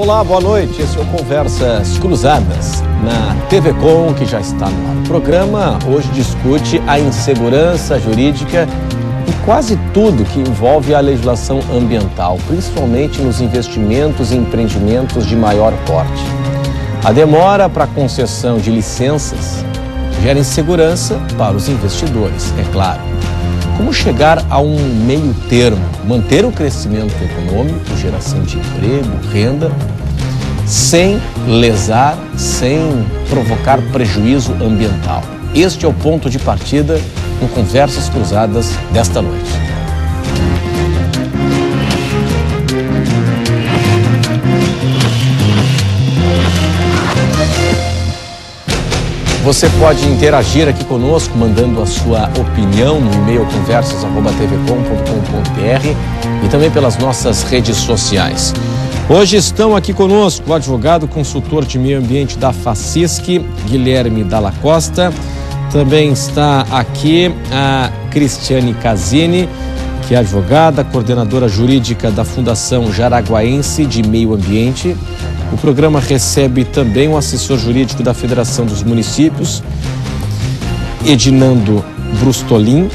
Olá, boa noite. Esse é o Conversas Cruzadas na TV Com, que já está no ar. O programa hoje discute a insegurança jurídica e quase tudo que envolve a legislação ambiental, principalmente nos investimentos e empreendimentos de maior porte. A demora para a concessão de licenças gera insegurança para os investidores, é claro. Como chegar a um meio termo, manter o crescimento econômico, geração de emprego, renda, sem lesar, sem provocar prejuízo ambiental? Este é o ponto de partida no Conversas Cruzadas desta noite. Você pode interagir aqui conosco, mandando a sua opinião no e-mail conversas@tvcom.com.br e também pelas nossas redes sociais. Hoje estão aqui conosco o advogado consultor de meio ambiente da FACISC, Guilherme Dalla Costa. Também está aqui a Cristiane Casini, que é advogada, coordenadora jurídica da Fundação Jaraguaense de Meio Ambiente. O programa recebe também um assessor jurídico da Federação dos Municípios, Edinando Brustolin.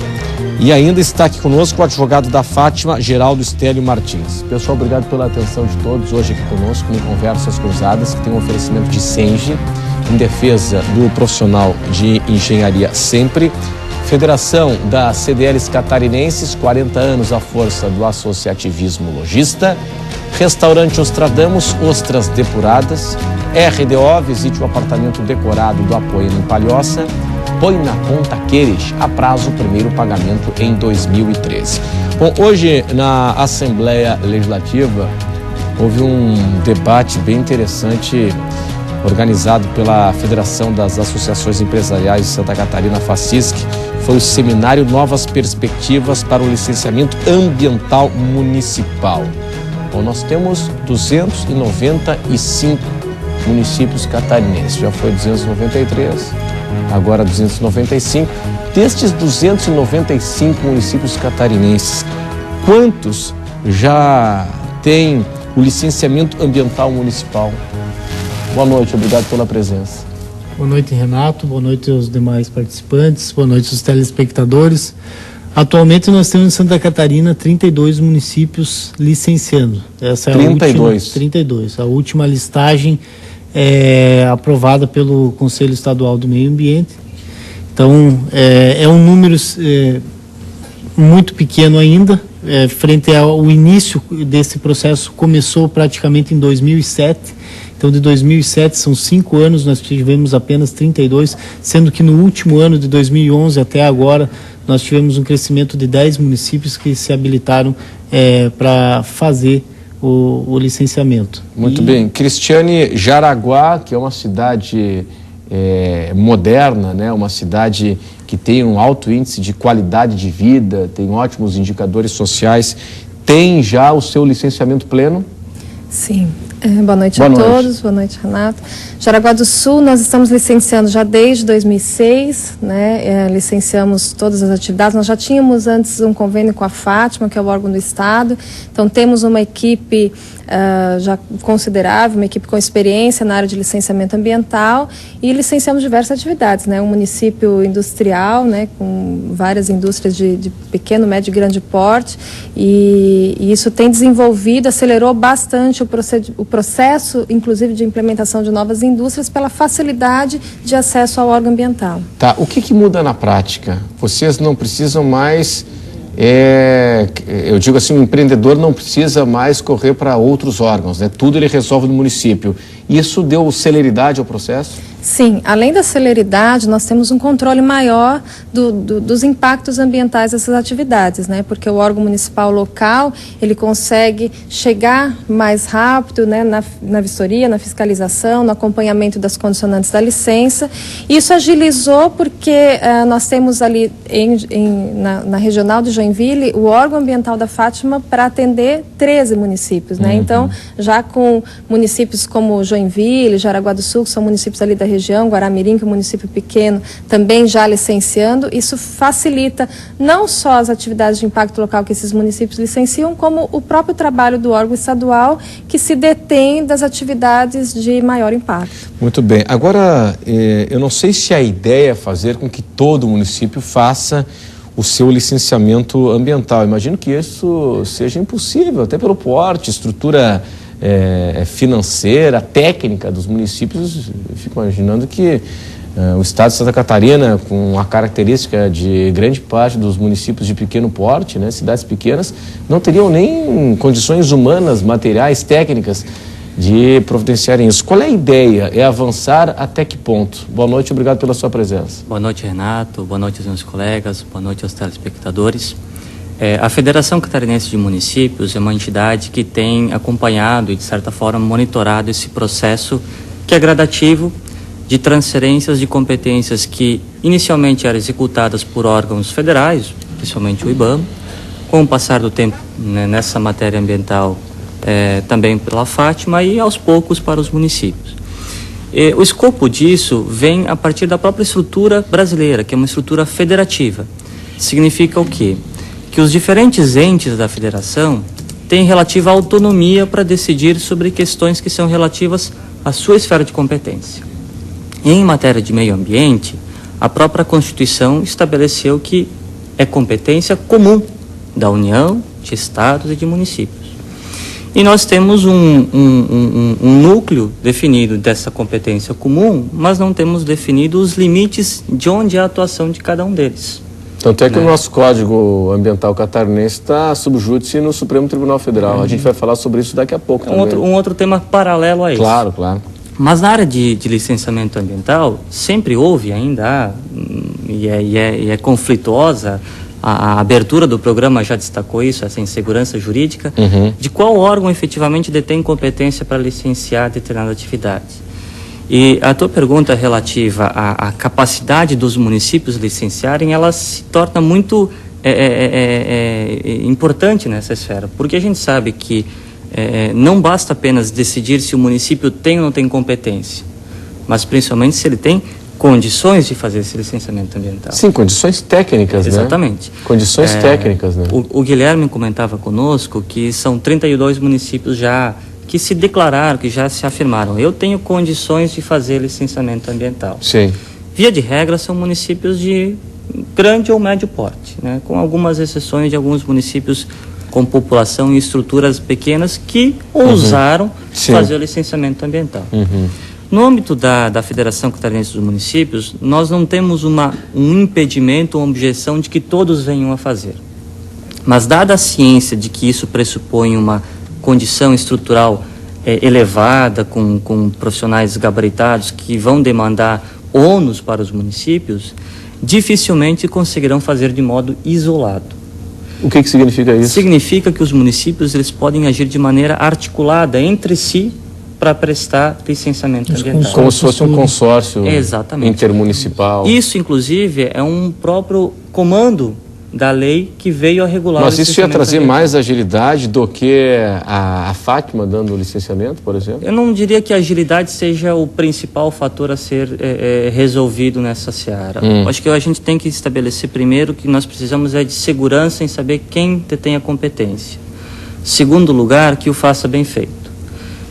E ainda está aqui conosco o advogado da Fátima, Geraldo Estélio Martins. Pessoal, obrigado pela atenção de todos hoje aqui conosco no Conversas Cruzadas, que tem um oferecimento de Senge, em defesa do profissional de engenharia sempre. Federação das CDLs Catarinenses, 40 anos à força do associativismo lojista. Restaurante Ostradamus, ostras depuradas. RDO, visite o apartamento decorado do Apoena em Palhoça. Põe na conta Queres, a prazo o primeiro pagamento em 2013. Bom, hoje na Assembleia Legislativa houve um debate bem interessante organizado pela Federação das Associações Empresariais de Santa Catarina, FACISC. Foi o seminário Novas Perspectivas para o Licenciamento Ambiental Municipal. Bom, nós temos 295 municípios catarinenses, já foi 293, agora 295. Destes 295 municípios catarinenses, quantos já têm o licenciamento ambiental municipal? Boa noite, obrigado pela presença. Boa noite, Renato, boa noite aos demais participantes, boa noite aos telespectadores. Atualmente nós temos em Santa Catarina 32 municípios licenciando. Essa é 32. A última listagem é aprovada pelo Conselho Estadual do Meio Ambiente. Então, é um número muito pequeno ainda, frente ao início desse processo, começou praticamente em 2007. Então, de 2007, são 5 anos, nós tivemos apenas 32, sendo que no último ano de 2011 até agora, nós tivemos um crescimento de 10 municípios que se habilitaram para fazer o licenciamento. Muito bem. Cristiane, Jaraguá, que é uma cidade moderna, né? Uma cidade que tem um alto índice de qualidade de vida, tem ótimos indicadores sociais, tem já o seu licenciamento pleno? Sim. Boa noite a todos, boa noite, Renato. Jaraguá do Sul, nós estamos licenciando já desde 2006, né? Licenciamos todas as atividades. Nós já tínhamos antes um convênio com a Fátima, que é o órgão do Estado. Então, temos uma equipe já considerável, uma equipe com experiência na área de licenciamento ambiental e licenciamos diversas atividades, né? Um município industrial, né? Com várias indústrias de pequeno, médio e grande porte e isso tem desenvolvido, acelerou bastante o processo, inclusive, de implementação de novas indústrias pela facilidade de acesso ao órgão ambiental. Tá, o que muda na prática? Vocês não precisam mais, eu digo assim, o empreendedor não precisa mais correr para outros órgãos, né? Tudo ele resolve no município. Isso deu celeridade ao processo? Sim, além da celeridade, nós temos um controle maior dos impactos ambientais dessas atividades, né? Porque o órgão municipal local, ele consegue chegar mais rápido, né? Na vistoria, na fiscalização, no acompanhamento das condicionantes da licença. Isso agilizou porque nós temos ali na regional de Joinville o órgão ambiental da Fátima para atender 13 municípios, né? Então, já com municípios como Joinville, Jaraguá do Sul, que são municípios ali da região, Guaramirim, que é um município pequeno, também já licenciando. Isso facilita não só as atividades de impacto local que esses municípios licenciam, como o próprio trabalho do órgão estadual, que se detém das atividades de maior impacto. Muito bem. Agora, eu não sei se a ideia é fazer com que todo município faça o seu licenciamento ambiental. Imagino que isso seja impossível, até pelo porte, estrutura financeira, técnica dos municípios. Eu fico imaginando que o estado de Santa Catarina, com a característica de grande parte dos municípios de pequeno porte, né, cidades pequenas, não teriam nem condições humanas, materiais, técnicas de providenciarem isso. Qual é a ideia? É avançar até que ponto? Boa noite, obrigado pela sua presença. Boa noite, Renato. Boa noite aos meus colegas. Boa noite aos telespectadores. A Federação Catarinense de Municípios é uma entidade que tem acompanhado e, de certa forma, monitorado esse processo que é gradativo de transferências de competências que inicialmente eram executadas por órgãos federais, principalmente o IBAMA, com o passar do tempo, né, nessa matéria ambiental, também pela Fátima e aos poucos para os municípios. O escopo disso vem a partir da própria estrutura brasileira, que é uma estrutura federativa. Significa o quê? Que os diferentes entes da federação têm relativa autonomia para decidir sobre questões que são relativas à sua esfera de competência. E em matéria de meio ambiente, a própria Constituição estabeleceu que é competência comum da União, de estados e de municípios. E nós temos um núcleo definido dessa competência comum, mas não temos definido os limites de onde é a atuação de cada um deles. Tanto é que o nosso Código Ambiental Catarinense está sob júdice no Supremo Tribunal Federal. A gente vai falar sobre isso daqui a pouco também. Um outro tema paralelo a isso. Claro, claro. Mas na área de licenciamento ambiental, sempre houve, ainda há, e é conflituosa, a abertura do programa já destacou isso, essa insegurança jurídica, de qual órgão efetivamente detém competência para licenciar determinada atividade. E a tua pergunta relativa à capacidade dos municípios licenciarem, ela se torna muito importante nessa esfera, porque a gente sabe que não basta apenas decidir se o município tem ou não tem competência, mas principalmente se ele tem condições de fazer esse licenciamento ambiental. Sim, condições técnicas, exatamente, né? Condições técnicas, né? O Guilherme comentava conosco que são 32 municípios já que se declararam, que já se afirmaram. Eu tenho condições de fazer licenciamento ambiental. Sim. Via de regra, são municípios de grande ou médio porte, né? Com algumas exceções de alguns municípios com população e estruturas pequenas que ousaram fazer o licenciamento ambiental. No âmbito da Federação Catarinense dos Municípios, nós não temos um impedimento ou uma objeção de que todos venham a fazer. Mas dada a ciência de que isso pressupõe uma condição estrutural elevada, com profissionais gabaritados que vão demandar ônus para os municípios, dificilmente conseguirão fazer de modo isolado. O que significa isso? Significa que os municípios eles podem agir de maneira articulada entre si para prestar licenciamento ambiental. Como se fosse um consórcio intermunicipal. Isso, inclusive, é um próprio comando da lei que veio a regular. Mas isso ia trazer mais agilidade do que a Fátima dando o licenciamento, por exemplo? Eu não diria que a agilidade seja o principal fator a ser resolvido nessa seara. Acho que a gente tem que estabelecer primeiro que nós precisamos de segurança em saber quem detém a competência. Segundo lugar, que o faça bem feito.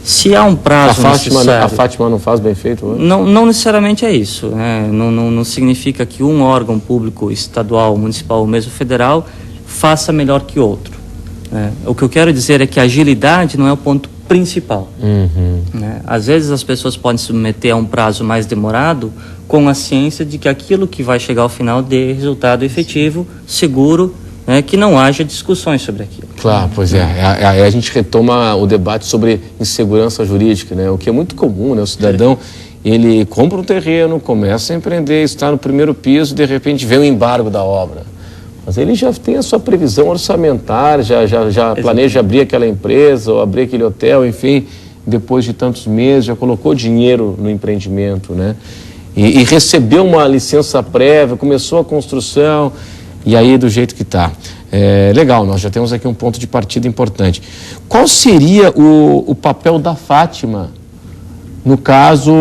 Se há um prazo necessário... A Fátima não faz bem feito hoje? Não necessariamente é isso, né? Não significa que um órgão público estadual, municipal ou mesmo federal faça melhor que outro, né? O que eu quero dizer é que a agilidade não é o ponto principal. Né? Às vezes as pessoas podem se submeter a um prazo mais demorado com a ciência de que aquilo que vai chegar ao final dê resultado efetivo, seguro, né, que não haja discussões sobre aquilo. Claro, pois a gente retoma o debate sobre insegurança jurídica, né, o que é muito comum, né, o cidadão, ele compra um terreno, começa a empreender, está no primeiro piso, de repente vem o embargo da obra. Mas ele já tem a sua previsão orçamentária, já planeja abrir aquela empresa, ou abrir aquele hotel, enfim, depois de tantos meses, já colocou dinheiro no empreendimento, né, e recebeu uma licença prévia, começou a construção. E aí, do jeito que está. Legal, nós já temos aqui um ponto de partida importante. Qual seria o papel da Fátima No caso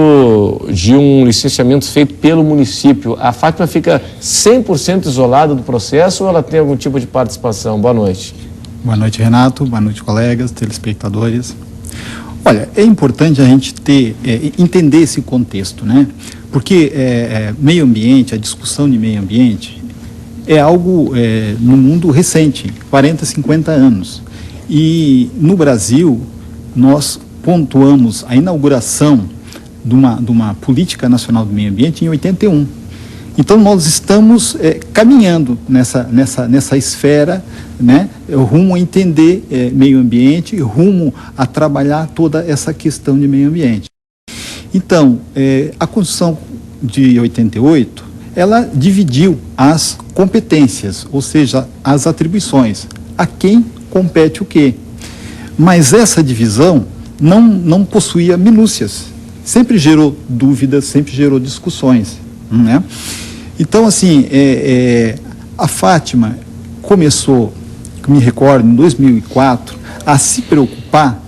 de um licenciamento feito pelo município, a Fátima fica 100% isolada do processo ou ela tem algum tipo de participação? Boa noite. Boa noite, Renato. Boa noite, colegas, telespectadores. Olha, é importante a gente entender esse contexto, né? Porque meio ambiente, a discussão de meio ambiente é algo no mundo recente, 40, 50 anos. E no Brasil, nós pontuamos a inauguração de uma política nacional do meio ambiente em 81. Então nós estamos caminhando nessa esfera, né, rumo a entender meio ambiente, rumo a trabalhar toda essa questão de meio ambiente. Então, a Constituição de 88, ela dividiu as competências, ou seja, as atribuições, a quem compete o quê. Mas essa divisão não possuía minúcias, sempre gerou dúvidas, sempre gerou discussões, né? Então, assim, a Fátima começou, me recordo, em 2004, a se preocupar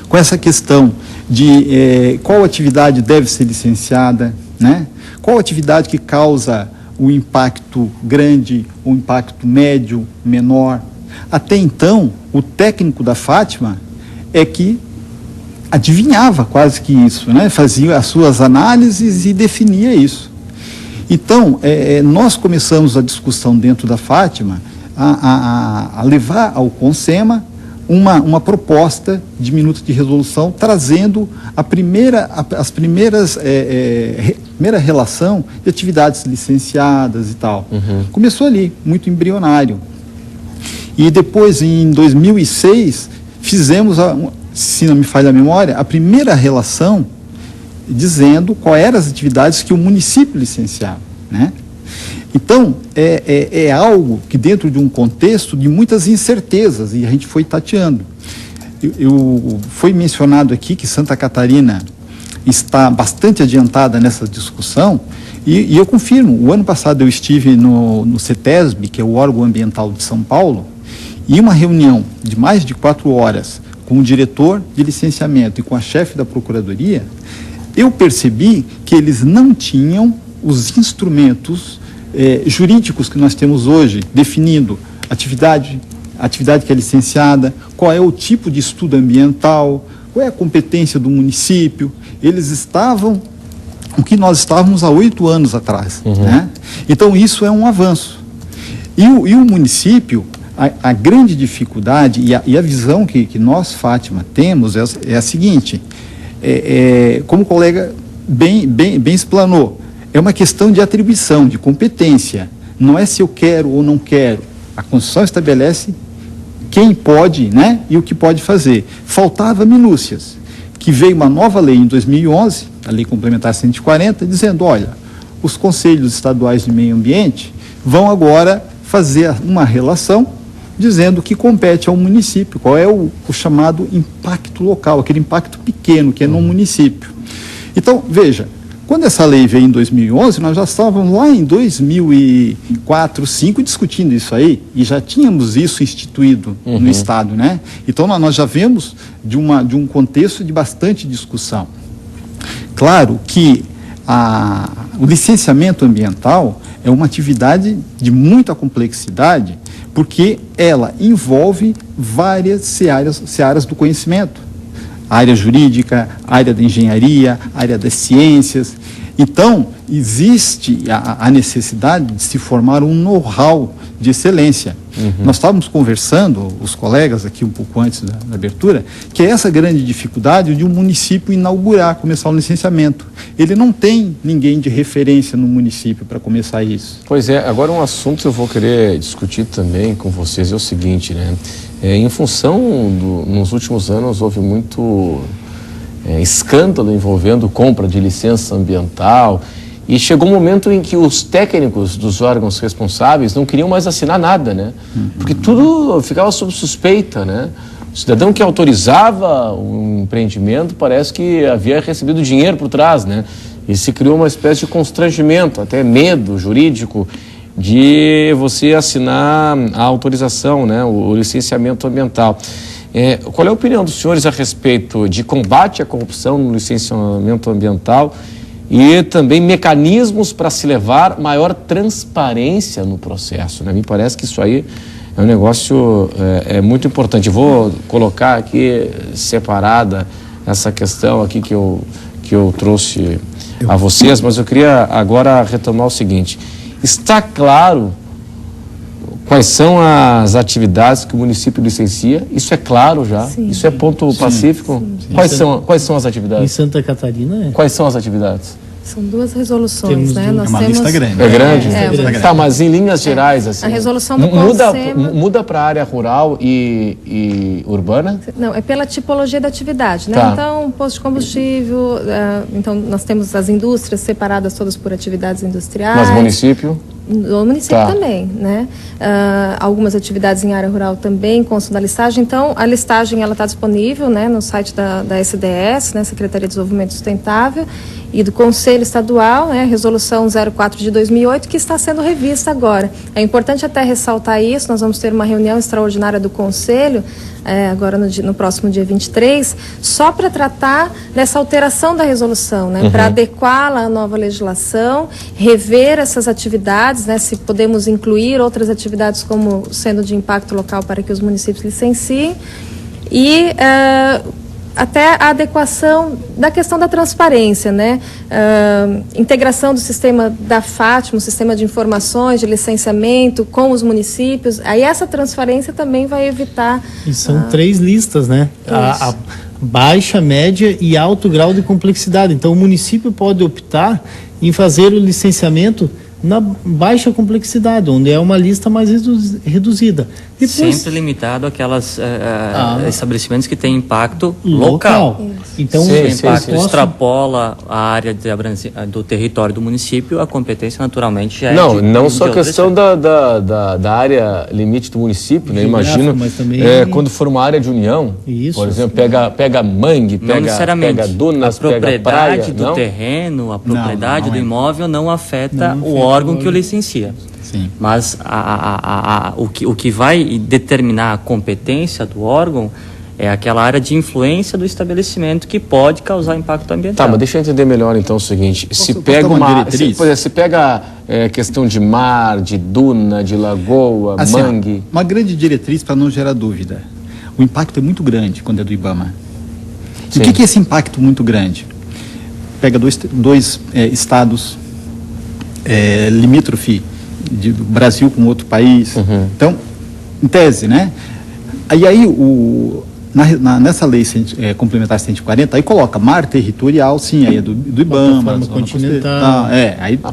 com essa questão de qual atividade deve ser licenciada, né? Qual atividade que causa o impacto grande, o impacto médio, menor. Até então, o técnico da Fátima que adivinhava quase que isso, né? Fazia as suas análises e definia isso. Então, nós começamos a discussão dentro da Fátima a levar ao CONSEMA uma proposta de minuta de resolução, trazendo a primeira relação de atividades licenciadas e tal. Uhum. Começou ali, muito embrionário. E depois, em 2006, fizemos, se não me falha a memória, a primeira relação dizendo quais eram as atividades que o município licenciava, né? Então, é algo que dentro de um contexto de muitas incertezas, e a gente foi tateando. Foi mencionado aqui que Santa Catarina está bastante adiantada nessa discussão, e eu confirmo. O ano passado eu estive no CETESB, que é o órgão ambiental de São Paulo, e uma reunião de mais de 4 horas com o diretor de licenciamento e com a chefe da procuradoria, eu percebi que eles não tinham os instrumentos jurídicos que nós temos hoje, definindo atividade que é licenciada, qual é o tipo de estudo ambiental, qual é a competência do município. Eles estavam o que nós estávamos há 8 anos atrás, uhum, né? Então isso é um avanço. E o município, a grande dificuldade e a visão que nós, Fátima, temos é a seguinte, como o colega bem explanou, é uma questão de atribuição, de competência. Não é se eu quero ou não quero. A Constituição estabelece quem pode, né, e o que pode fazer. Faltava minúcias, que veio uma nova lei em 2011, a Lei Complementar 140, dizendo, olha, os conselhos estaduais de meio ambiente vão agora fazer uma relação dizendo que compete ao município, qual é o chamado impacto local, aquele impacto pequeno que é no município. Então, veja, quando essa lei veio em 2011, nós já estávamos lá em 2004, 2005 discutindo isso aí, e já tínhamos isso instituído, uhum, no Estado, né? Então nós já vemos de um contexto de bastante discussão. Claro que o licenciamento ambiental é uma atividade de muita complexidade, porque ela envolve várias searas do conhecimento. A área jurídica, a área da engenharia, a área das ciências. Então, existe a necessidade de se formar um know-how de excelência. Uhum. Nós estávamos conversando, os colegas aqui um pouco antes da abertura, que é essa grande dificuldade de um município começar o licenciamento. Ele não tem ninguém de referência no município para começar isso. Pois é, agora um assunto que eu vou querer discutir também com vocês é o seguinte, né? Em função nos últimos anos houve muito escândalo envolvendo compra de licença ambiental e chegou um momento em que os técnicos dos órgãos responsáveis não queriam mais assinar nada, né? Porque tudo ficava sob suspeita, né? O cidadão que autorizava um empreendimento parece que havia recebido dinheiro por trás, né? E se criou uma espécie de constrangimento, até medo jurídico de você assinar a autorização, né, o licenciamento ambiental. Qual é a opinião dos senhores a respeito de combate à corrupção no licenciamento ambiental e também mecanismos para se levar maior transparência no processo, né? Me parece que isso aí é um negócio muito importante. Vou colocar aqui separada essa questão aqui que eu trouxe a vocês, mas eu queria agora retomar o seguinte. Está claro quais são as atividades que o município licencia? Isso é claro já? Sim. Isso é ponto pacífico? Sim. Quais são as atividades? Em Santa Catarina Quais são as atividades? São 2 resoluções, né? Nós temos lista grande. É grande? Tá, mas em linhas gerais, assim. A resolução do Conselho... Muda para a área rural e urbana? Não, é pela tipologia da atividade, né? Tá. Então, posto de combustível, então nós temos as indústrias separadas todas por atividades industriais. Mas município? No município também, né? Algumas atividades em área rural também constam da listagem. Então, a listagem ela está disponível, né, no site da SDS, né, Secretaria de Desenvolvimento Sustentável, e do Conselho Estadual, né, Resolução 04 de 2008, que está sendo revista agora. É importante até ressaltar isso. Nós vamos ter uma reunião extraordinária do Conselho agora no próximo dia 23, só para tratar dessa alteração da resolução, né, para adequá-la à nova legislação, rever essas atividades, né, se podemos incluir outras atividades como sendo de impacto local para que os municípios licenciem, e até a adequação da questão da transparência, né? Integração do sistema da Fátima, o sistema de informações, de licenciamento com os municípios. Aí essa transparência também vai evitar... E são 3 listas, né? A baixa, média e alto grau de complexidade. Então o município pode optar em fazer o licenciamento na baixa complexidade, onde é uma lista mais reduzida. Depois, sempre limitado àquelas estabelecimentos que têm impacto local. Então, se o impacto extrapola a área do território do município, a competência naturalmente já não só a questão da área limite do município, né? Imagino, mas também quando for uma área de união, por exemplo, pega mangue, pega dunas, a propriedade pega praia, do terreno, a propriedade do imóvel não afeta o órgão que o licencia. Sim. Mas o que vai determinar a competência do órgão é aquela área de influência do estabelecimento que pode causar impacto ambiental. Tá, mas deixa eu entender melhor então o seguinte. Se pega questão de mar, de duna, de lagoa, assim, mangue... Uma grande diretriz para não gerar dúvida. O impacto é muito grande quando é do IBAMA. E o que é esse impacto muito grande? Pega dois estados limítrofe do Brasil com outro país. Então, em tese, né? Aí nessa lei complementar 140, aí coloca mar territorial, sim, aí é do IBAMA. Continental.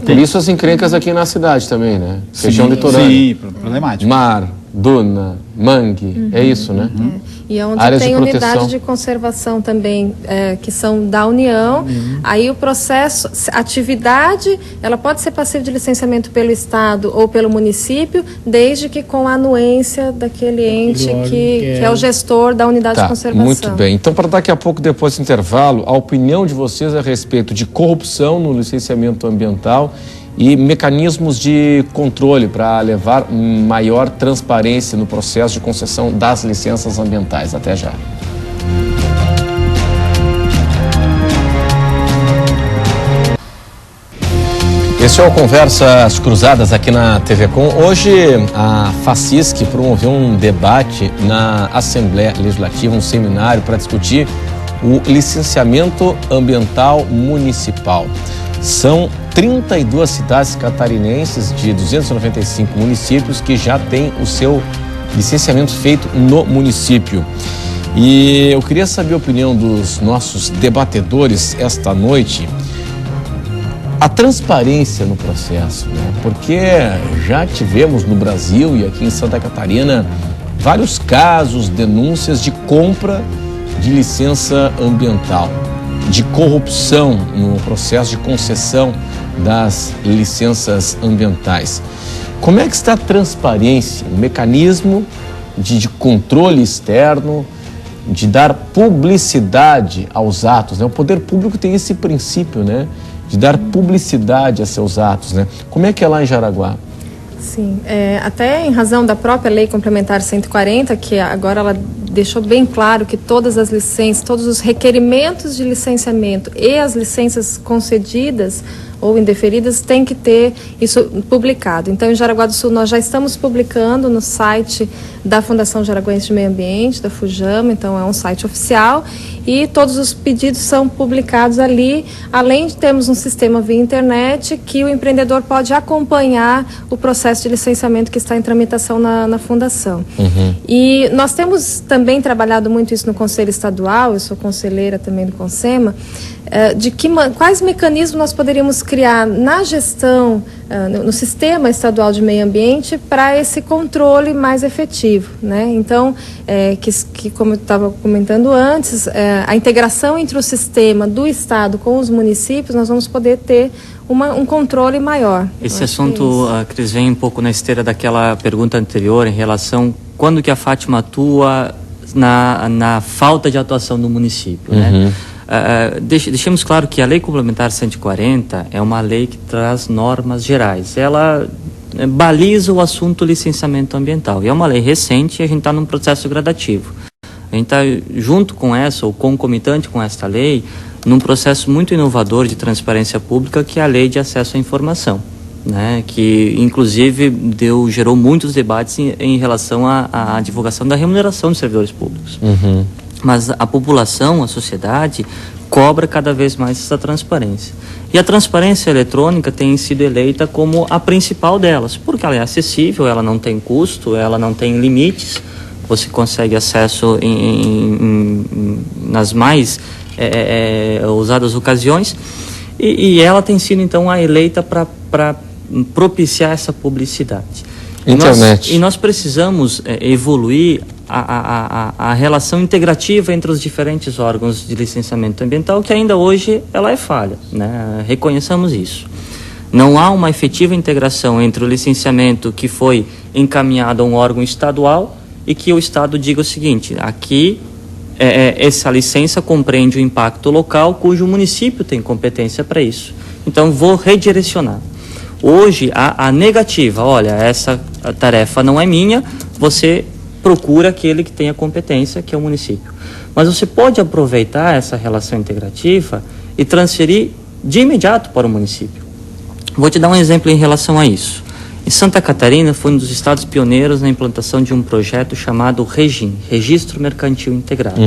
Por isso as encrencas aqui na cidade também, né? Região litorânea. Sim, problemático. Mar, duna, mangue, é isso, né? E onde áreas tem de unidade de conservação também, que são da União, aí o processo, a atividade, ela pode ser passiva de licenciamento pelo Estado ou pelo município, desde que com a anuência daquele ente que é o gestor da unidade de conservação. Muito bem. Então, para daqui a pouco, depois do intervalo, a opinião de vocês a respeito de corrupção no licenciamento ambiental e mecanismos de controle para levar maior transparência no processo de concessão das licenças ambientais. Até já. Esse é o Conversas Cruzadas aqui na TV Com. Hoje a FACISC promoveu um debate na Assembleia Legislativa, um seminário para discutir o licenciamento ambiental municipal. São 32 cidades catarinenses de 295 municípios que já têm o seu licenciamento feito no município. E eu queria saber a opinião dos nossos debatedores esta noite. A transparência no processo, né? Porque já tivemos no Brasil e aqui em Santa Catarina vários casos, denúncias de compra de licença ambiental, de corrupção no processo de concessão das licenças ambientais. Como é que está a transparência, o mecanismo de controle externo, de dar publicidade aos atos, né? O poder público tem esse princípio, né? De dar publicidade a seus atos, né? Como é que é lá em Jaraguá? Sim, até em razão da própria Lei Complementar 140, que agora ela deixou bem claro que todas as licenças, todos os requerimentos de licenciamento e as licenças concedidas ou indeferidas têm que ter isso publicado. Então, em Jaraguá do Sul, nós já estamos publicando no site da Fundação Jaraguense de Meio Ambiente, da FUJAMA, então é um site oficial, e todos os pedidos são publicados ali, além de termos um sistema via internet que o empreendedor pode acompanhar o processo de licenciamento que está em tramitação na Fundação. E nós temos também trabalhado muito isso no Conselho Estadual, eu sou conselheira também do CONSEMA, quais mecanismos nós poderíamos criar na gestão, no sistema estadual de meio ambiente para esse controle mais efetivo, né? Então, como eu estava comentando antes, a integração entre o sistema do Estado com os municípios, nós vamos poder ter um controle maior. Esse assunto, Cris, vem um pouco na esteira daquela pergunta anterior em relação quando que a Fátima atua na falta de atuação do município, né? Deixemos claro que a Lei Complementar 140 é uma lei que traz normas gerais. Ela baliza o assunto licenciamento ambiental. E é uma lei recente e a gente está num processo gradativo. A gente está junto com essa, ou concomitante com esta lei, num processo muito inovador de transparência pública, que é a Lei de Acesso à Informação, né? Que inclusive gerou muitos debates em relação à divulgação da remuneração dos servidores públicos. Mas a população, a sociedade, cobra cada vez mais essa transparência. E a transparência eletrônica tem sido eleita como a principal delas, porque ela é acessível, ela não tem custo, ela não tem limites, você consegue acesso nas mais usadas ocasiões, e ela tem sido, então, a eleita para propiciar essa publicidade. Internet. E nós precisamos evoluir a relação integrativa entre os diferentes órgãos de licenciamento ambiental, que ainda hoje ela é falha, né? Reconheçamos isso. Não há uma efetiva integração entre o licenciamento que foi encaminhado a um órgão estadual e que o Estado diga o seguinte: aqui essa licença compreende o impacto local cujo município tem competência para isso. Então vou redirecionar. Hoje a negativa, olha, essa tarefa não é minha, você procura aquele que tem a competência, que é o município. Mas você pode aproveitar essa relação integrativa e transferir de imediato para o município. Vou te dar um exemplo em relação a isso. Em Santa Catarina, foi um dos estados pioneiros na implantação de um projeto chamado REGIM, Registro Mercantil Integrado.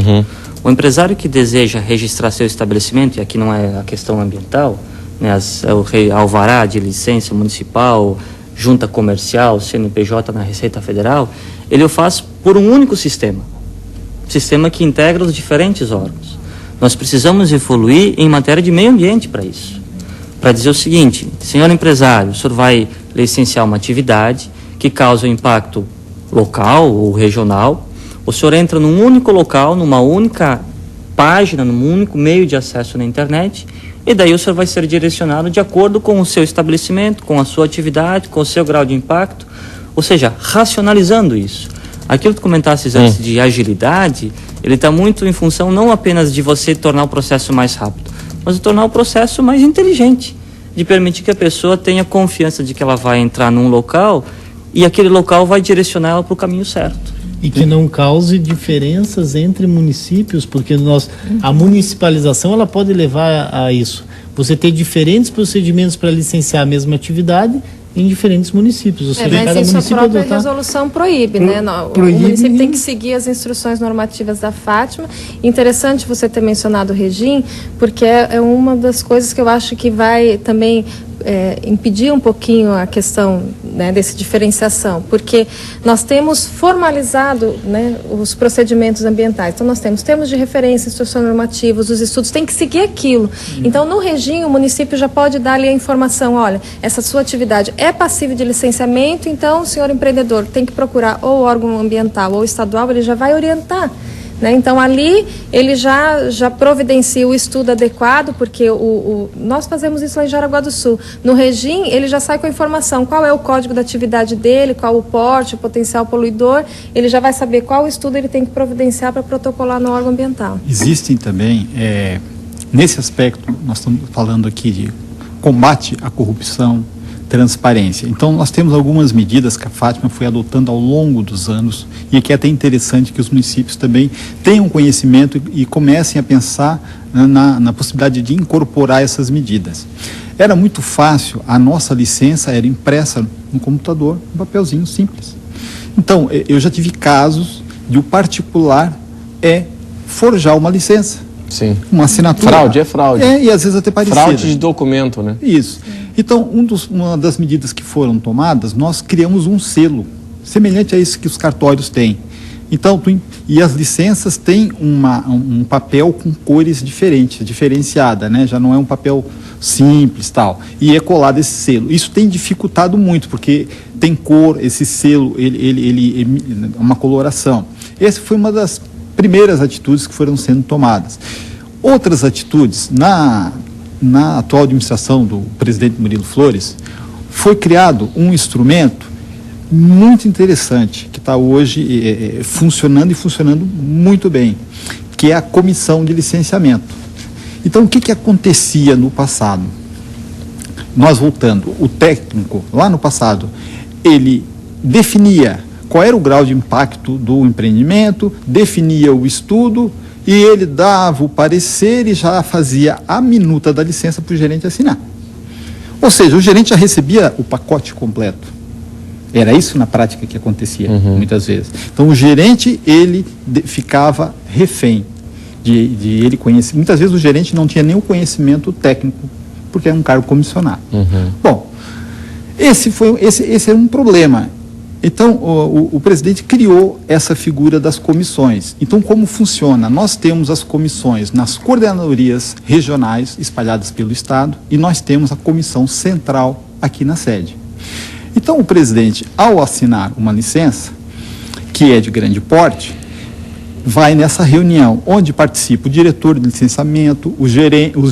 O empresário que deseja registrar seu estabelecimento, e aqui não é a questão ambiental, né, o alvará de licença municipal, junta comercial, CNPJ na Receita Federal, ele o faz por um único sistema que integra os diferentes órgãos. Nós precisamos evoluir em matéria de meio ambiente para isso, para dizer o seguinte: senhor empresário, o senhor vai licenciar uma atividade que causa um impacto local ou regional, o senhor entra num único local, numa única página, num único meio de acesso na internet, e daí o senhor vai ser direcionado de acordo com o seu estabelecimento, com a sua atividade, com o seu grau de impacto, ou seja, racionalizando isso. Aquilo que comentaste antes de agilidade, ele está muito em função não apenas de você tornar o processo mais rápido, mas de tornar o processo mais inteligente, de permitir que a pessoa tenha confiança de que ela vai entrar num local e aquele local vai direcionar ela para o caminho certo. E que não cause diferenças entre municípios, porque a municipalização ela pode levar a isso. Você ter diferentes procedimentos para licenciar a mesma atividade em diferentes municípios. Ou seja, mas cada isso município a própria resolução proíbe, né? O município tem que seguir as instruções normativas da Fátima. Interessante você ter mencionado o REGIM, porque é uma das coisas que eu acho que vai também impedir um pouquinho a questão, né, dessa diferenciação, porque nós temos formalizado, né, os procedimentos ambientais. Então nós temos termos de referência, instruções normativas, os estudos têm que seguir aquilo. Então no REGIM o município já pode dar ali a informação: olha, essa sua atividade é passível de licenciamento, então o senhor empreendedor tem que procurar ou órgão ambiental ou estadual, ele já vai orientar. Né? Então, ali, ele já providencia o estudo adequado, porque nós fazemos isso lá em Jaraguá do Sul. No REGIM, ele já sai com a informação, qual é o código da atividade dele, qual o porte, o potencial poluidor, ele já vai saber qual estudo ele tem que providenciar para protocolar no órgão ambiental. Existem também, nesse aspecto, nós estamos falando aqui de combate à corrupção, transparência. Então, nós temos algumas medidas que a Fátima foi adotando ao longo dos anos, e aqui é até interessante que os municípios também tenham conhecimento e comecem a pensar na possibilidade de incorporar essas medidas. Era muito fácil, a nossa licença era impressa no computador, um papelzinho simples. Então, eu já tive casos de o particular forjar uma licença. Sim. Uma assinatura. Fraude, é fraude. E às vezes até parecida. Fraude de documento, né? Isso. Então, uma das medidas que foram tomadas, nós criamos um selo, semelhante a esse que os cartórios têm. Então, e as licenças têm um papel com cores diferenciada, né? Já não é um papel simples, tal. E é colado esse selo. Isso tem dificultado muito, porque tem cor, esse selo, ele é uma coloração. Essa foi uma das primeiras atitudes que foram sendo tomadas. Outras atitudes, na atual administração do presidente Murilo Flores, foi criado um instrumento muito interessante, que está hoje funcionando e funcionando muito bem, que é a comissão de licenciamento. Então, o que acontecia no passado? Nós voltando, o técnico, lá no passado, ele definia qual era o grau de impacto do empreendimento, definia o estudo e ele dava o parecer e já fazia a minuta da licença para o gerente assinar. Ou seja, o gerente já recebia o pacote completo. Era isso na prática que acontecia, muitas vezes. Então, o gerente, ele ficava refém de ele conhecer. Muitas vezes o gerente não tinha nem o conhecimento técnico, porque era um cargo comissionado. Bom, esse era um problema. Então, o presidente criou essa figura das comissões. Então, como funciona? Nós temos as comissões nas coordenadorias regionais espalhadas pelo Estado e nós temos a comissão central aqui na sede. Então, o presidente, ao assinar uma licença, que é de grande porte, vai nessa reunião, onde participa o diretor de licenciamento, os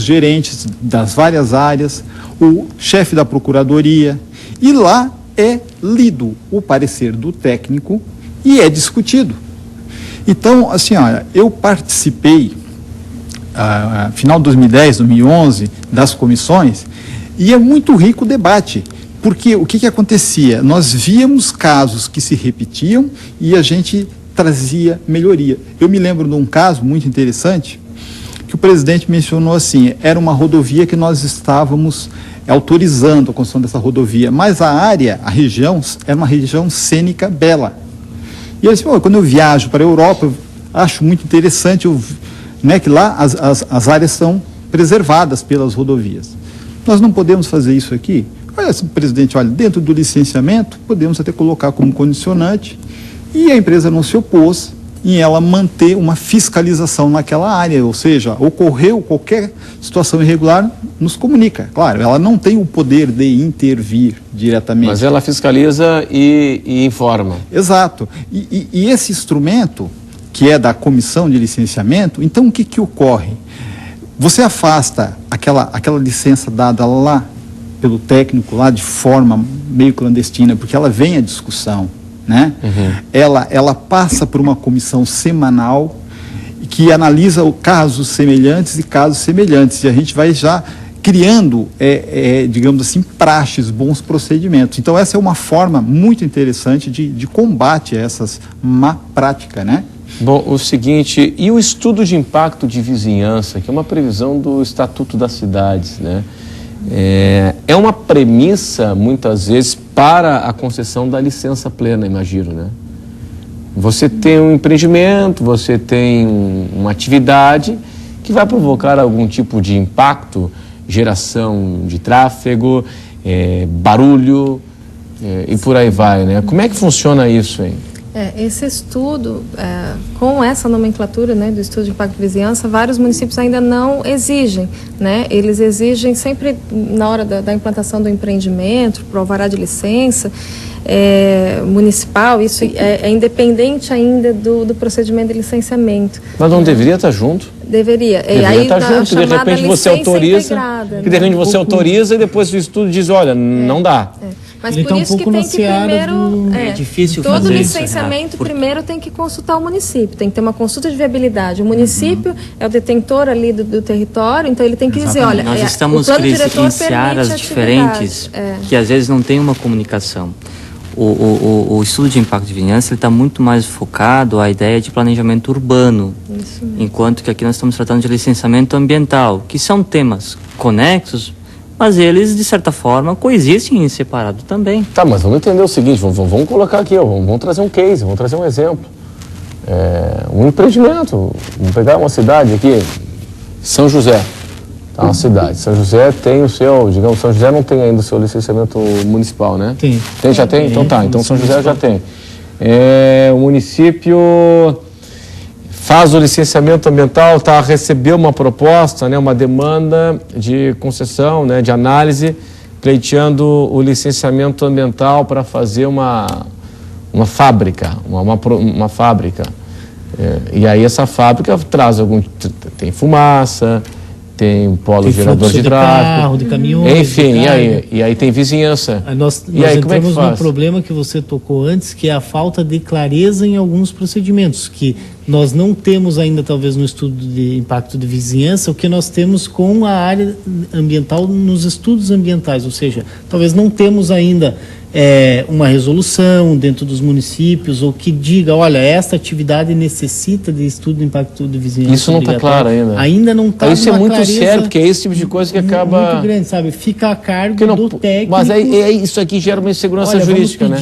gerentes das várias áreas, o chefe da procuradoria, e lá é lido o parecer do técnico e é discutido. Então, assim, olha, eu participei, final de 2010, 2011, das comissões, e é muito rico o debate, porque o que acontecia? Nós víamos casos que se repetiam e a gente trazia melhoria. Eu me lembro de um caso muito interessante, que o presidente mencionou assim, era uma rodovia que nós estávamos autorizando a construção dessa rodovia, mas a região, era uma região cênica bela. E eu disse, quando eu viajo para a Europa, eu acho muito interessante, que lá as áreas são preservadas pelas rodovias. Nós não podemos fazer isso aqui? Olha, presidente, dentro do licenciamento, podemos até colocar como condicionante, e a empresa não se opôs em ela manter uma fiscalização naquela área, ou seja, ocorreu qualquer situação irregular, nos comunica. Claro, ela não tem o poder de intervir diretamente. Mas ela fiscaliza e informa. Exato. E esse instrumento, que é da comissão de licenciamento, então o que ocorre? Você afasta aquela licença dada lá pelo técnico, lá de forma meio clandestina, porque ela vem à discussão, né? Ela passa por uma comissão semanal que analisa casos semelhantes e casos semelhantes, e a gente vai já criando, digamos assim, praxes, bons procedimentos. Então, essa é uma forma muito interessante de combate a essas má práticas, né? Bom, o seguinte, e o estudo de impacto de vizinhança, que é uma previsão do Estatuto das Cidades, né? É uma premissa, muitas vezes, para a concessão da licença plena, imagino, né? Você tem um empreendimento, você tem uma atividade que vai provocar algum tipo de impacto, geração de tráfego, barulho, e por aí vai, né? Como é que funciona isso, hein? Esse estudo, com essa nomenclatura, né, do estudo de impacto de vizinhança, vários municípios ainda não exigem, né? Eles exigem sempre, na hora da implantação do empreendimento, para o alvará de licença municipal, isso é independente ainda do procedimento de licenciamento. Mas não deveria estar junto? Deveria. Deveria estar junto, que de repente você autoriza, integrada, que de repente você autoriza e depois o estudo diz, olha, não dá. Mas ele por isso que tem que primeiro... É difícil todo fazer licenciamento isso, primeiro tem que consultar o município, tem que ter uma consulta de viabilidade. O município é o detentor ali do território, então ele tem que dizer, olha, nós estamos em searas diferentes que às vezes não tem uma comunicação. O estudo de impacto de vizinhança está muito mais focado à ideia de planejamento urbano, enquanto que aqui nós estamos tratando de licenciamento ambiental, que são temas conexos, mas eles, de certa forma, coexistem em separado também. Tá, mas vamos entender o seguinte, vamos colocar aqui, vamos trazer um case, vamos trazer um exemplo. Um empreendimento, vamos pegar uma cidade aqui, São José. Tá, uma cidade. São José tem o seu, digamos, São José não tem ainda o seu licenciamento municipal, né? Tem. Já tem? Então tá, então São José já tem. O município faz o licenciamento ambiental, recebeu uma proposta, né, uma demanda de concessão, né, de análise, pleiteando o licenciamento ambiental para fazer uma fábrica, uma fábrica. E aí essa fábrica traz tem fumaça, tem polo gerador de tráfego, carro, de caminhões, enfim, e aí tem vizinhança. Nós aí, entramos num problema que você tocou antes, que é a falta de clareza em alguns procedimentos, que nós não temos ainda, talvez, no estudo de impacto de vizinhança, o que nós temos com a área ambiental nos estudos ambientais, ou seja, talvez não temos ainda uma resolução dentro dos municípios, ou que diga, olha, esta atividade necessita de estudo de impacto de vizinhança. Isso não está claro ainda. Ainda não está. Isso é muito sério, porque é esse tipo de coisa que acaba... Muito grande, sabe? Fica a cargo do técnico. Mas isso aqui gera uma insegurança jurídica, né?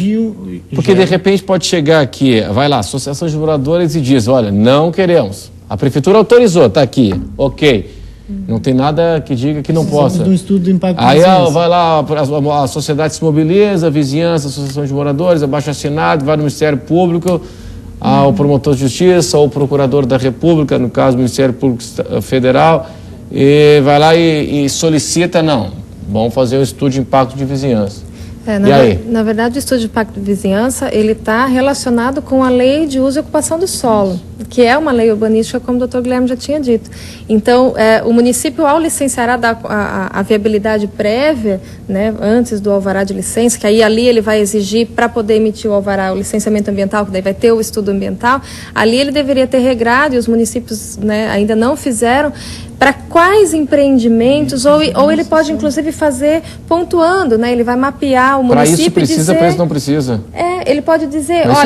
Porque de repente pode chegar aqui, vai lá, a Associação de Moradores e diz, olha, não queremos. A prefeitura autorizou, está aqui, ok. Não tem nada que diga que não possa. De um estudo de impacto aí vai lá, a sociedade se mobiliza, a vizinhança, a associação de moradores, abaixo assinado, vai no Ministério Público, ao promotor de justiça, ou o procurador da República, no caso do Ministério Público Federal, e vai lá e solicita, vamos fazer um estudo de impacto de vizinhança. Na verdade, o estudo de impacto de vizinhança, ele está relacionado com a lei de uso e ocupação do solo, que é uma lei urbanística, como o Dr. Guilherme já tinha dito. Então, o município, ao licenciar, a viabilidade prévia, né, antes do alvará de licença, que aí ali ele vai exigir, para poder emitir o alvará, o licenciamento ambiental, que daí vai ter o estudo ambiental, ali ele deveria ter regrado, e os municípios, né, ainda não fizeram, para quais empreendimentos, ou ele pode inclusive fazer pontuando, né? Ele vai mapear o município. Para isso precisa, para isso não precisa. Ele pode dizer, mas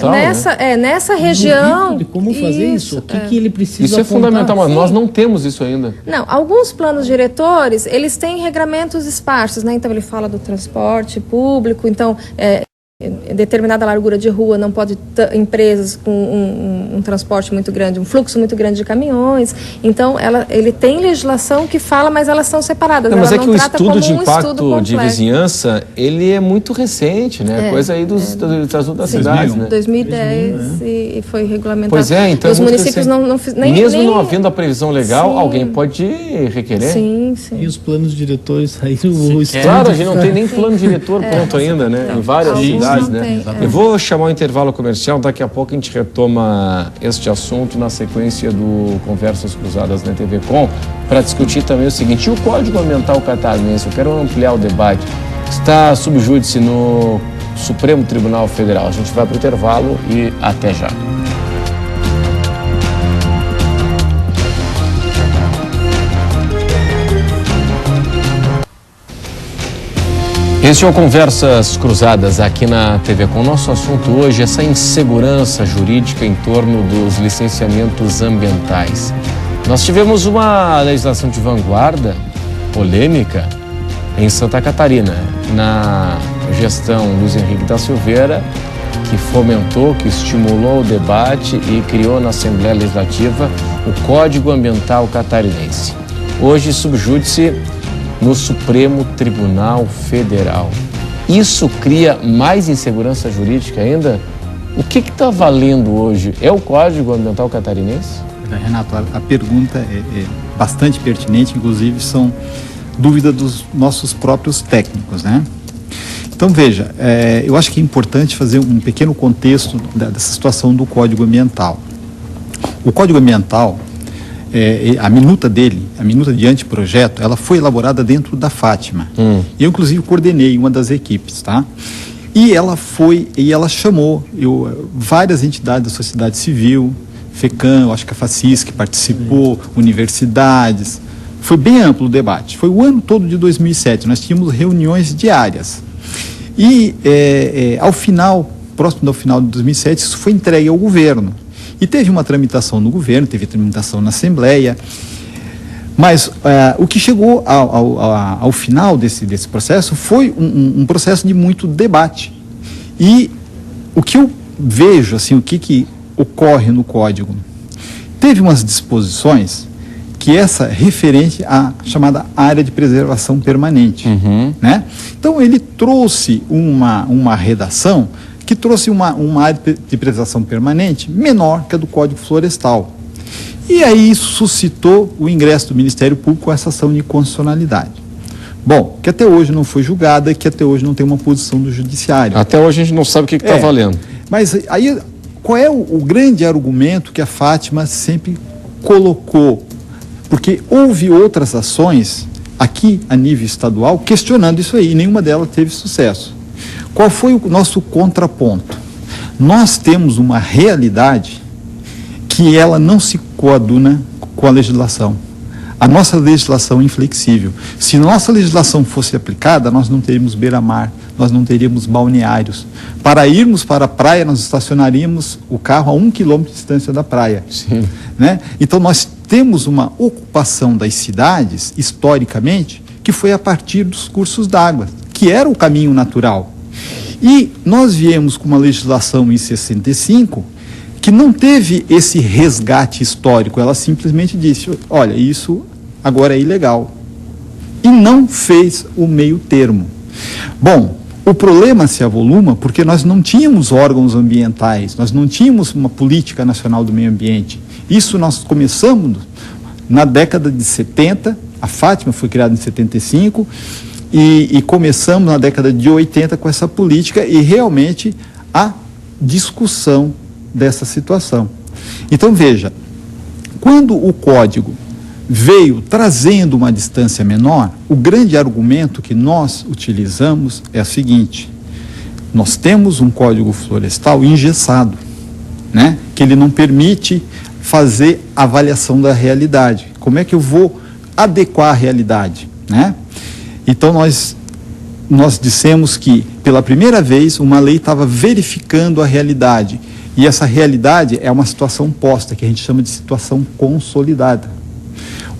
olha, nessa região... De como fazer isso? O que ele precisa Isso é fundamental, mas nós não temos isso ainda. Não, alguns planos diretores, eles têm regramentos esparsos, né? Então ele fala do transporte público, então... determinada largura de rua não pode ter empresas com um transporte muito grande, um fluxo muito grande de caminhões. Então ele tem legislação que fala, mas elas são separadas. Mas é que o estudo de impacto de vizinhança, ele é muito recente, né? Coisa aí dos Estatutos das Cidades, né? 2010 e foi regulamentado. Pois é, então os municípios não fizeram. Mesmo não havendo a previsão legal, alguém pode requerer. Sim. E os planos diretores aí, claro, a gente não tem nem plano diretor pronto ainda, né? Em várias cidades. Né? Eu vou chamar o intervalo comercial, daqui a pouco a gente retoma este assunto na sequência do Conversas Cruzadas na TV Com, para discutir também o seguinte, e o Código Ambiental Catarinense, eu quero ampliar o debate, está sob júdice no Supremo Tribunal Federal. A gente vai para o intervalo e até já. Este é o Conversas Cruzadas aqui na TV Com. Nosso assunto hoje é essa insegurança jurídica em torno dos licenciamentos ambientais. Nós tivemos uma legislação de vanguarda, polêmica, em Santa Catarina, na gestão Luiz Henrique da Silveira, que fomentou, que estimulou o debate e criou na Assembleia Legislativa o Código Ambiental Catarinense. Hoje, sob júdice no Supremo Tribunal Federal. Isso cria mais insegurança jurídica ainda? O que está valendo hoje? É o Código Ambiental Catarinense? Renato, a pergunta é bastante pertinente, inclusive são dúvidas dos nossos próprios técnicos, né? Então, veja, eu acho que é importante fazer um pequeno contexto dessa situação do Código Ambiental. O Código Ambiental a minuta dele, a minuta de anteprojeto, ela foi elaborada dentro da Fátima. Eu, inclusive, coordenei uma das equipes, tá? E ela chamou várias entidades da sociedade civil, FECAM, acho que a FACISC participou, universidades. Foi bem amplo o debate. Foi o ano todo de 2007, nós tínhamos reuniões diárias. E, ao final, próximo ao final de 2007, isso foi entregue ao governo. E teve uma tramitação no governo, teve tramitação na Assembleia, mas o que chegou ao final desse processo foi um processo de muito debate. E o que eu vejo, assim, o que ocorre no Código, teve umas disposições que essa referente à chamada área de preservação permanente, né? Então ele trouxe uma redação que trouxe uma área de preservação permanente menor que a do Código Florestal. E aí isso suscitou o ingresso do Ministério Público com essa ação de inconstitucionalidade. Bom, que até hoje não foi julgada e que até hoje não tem uma posição do Judiciário. Até hoje a gente não sabe o que está valendo. Mas aí, qual é o grande argumento que a Fátima sempre colocou? Porque houve outras ações aqui a nível estadual questionando isso aí, e nenhuma delas teve sucesso. Qual foi o nosso contraponto? Nós temos uma realidade que ela não se coaduna com a legislação. A nossa legislação é inflexível. Se nossa legislação fosse aplicada, nós não teríamos beira-mar, nós não teríamos balneários. Para irmos para a praia, nós estacionaríamos o carro a 1 quilômetro de distância da praia. Sim. Né? Então nós temos uma ocupação das cidades, historicamente, que foi a partir dos cursos d'água, que era o caminho natural. E nós viemos com uma legislação em 65 que não teve esse resgate histórico, ela simplesmente disse, olha, isso agora é ilegal. E não fez o meio termo. Bom, o problema se avoluma porque nós não tínhamos órgãos ambientais, nós não tínhamos uma política nacional do meio ambiente. Isso nós começamos na década de 70, a Fátima foi criada em 75, e começamos na década de 80 com essa política e realmente a discussão dessa situação. Então veja, quando o Código veio trazendo uma distância menor, o grande argumento que nós utilizamos é o seguinte: nós temos um Código Florestal engessado, né? Que ele não permite fazer avaliação da realidade. Como é que eu vou adequar a realidade, né? Então nós dissemos que, pela primeira vez, uma lei estava verificando a realidade. E essa realidade é uma situação posta, que a gente chama de situação consolidada.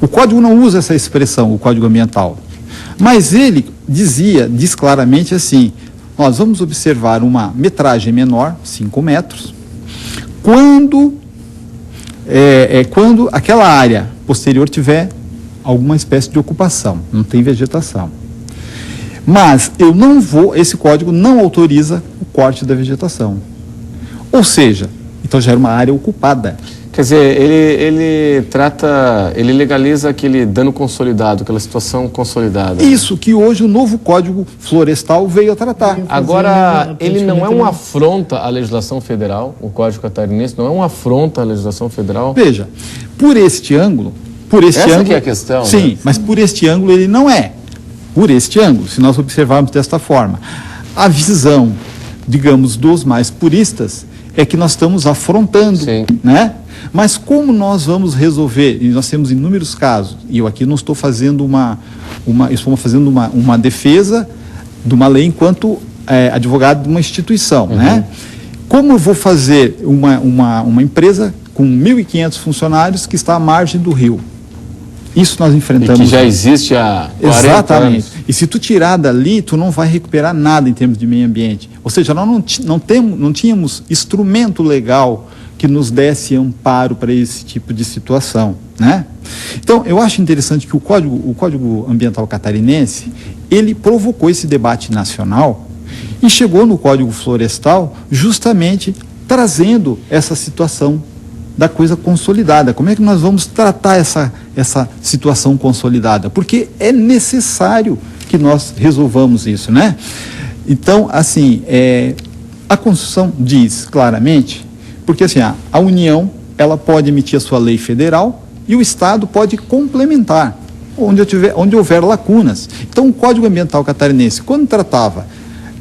O Código não usa essa expressão, o Código Ambiental. Mas ele diz claramente assim, nós vamos observar uma metragem menor, 5 metros, quando aquela área posterior tiver alguma espécie de ocupação, não tem vegetação. Mas esse código não autoriza o corte da vegetação. Ou seja, então já era uma área ocupada. Quer dizer, ele legaliza aquele dano consolidado, aquela situação consolidada. Isso que hoje o novo Código Florestal veio a tratar. Agora, ele não é uma afronta à legislação federal, o Código Catarinense não é uma afronta à legislação federal? Veja, por este ângulo... Essa que é a questão. Sim, né? Mas por este ângulo ele não é. Por este ângulo, se nós observarmos desta forma. A visão, digamos, dos mais puristas é que nós estamos afrontando, né? Mas como nós vamos resolver, e nós temos inúmeros casos, e eu aqui não estou fazendo estou fazendo uma defesa de uma lei enquanto advogado de uma instituição, né? Como eu vou fazer uma empresa com 1.500 funcionários que está à margem do rio? Isso nós enfrentamos. E que já existe há 40 Exatamente. anos. E se tu tirar dali, tu não vai recuperar nada em termos de meio ambiente. Ou seja, nós não tínhamos instrumento legal que nos desse amparo para esse tipo de situação, né? Então, eu acho interessante que o Código Ambiental Catarinense, ele provocou esse debate nacional e chegou no Código Florestal justamente trazendo essa situação da coisa consolidada. Como é que nós vamos tratar essa situação consolidada? Porque é necessário que nós resolvamos isso, né? Então, assim, a Constituição diz claramente, porque assim, a União, ela pode emitir a sua lei federal e o Estado pode complementar onde houver lacunas. Então, o Código Ambiental Catarinense, quando tratava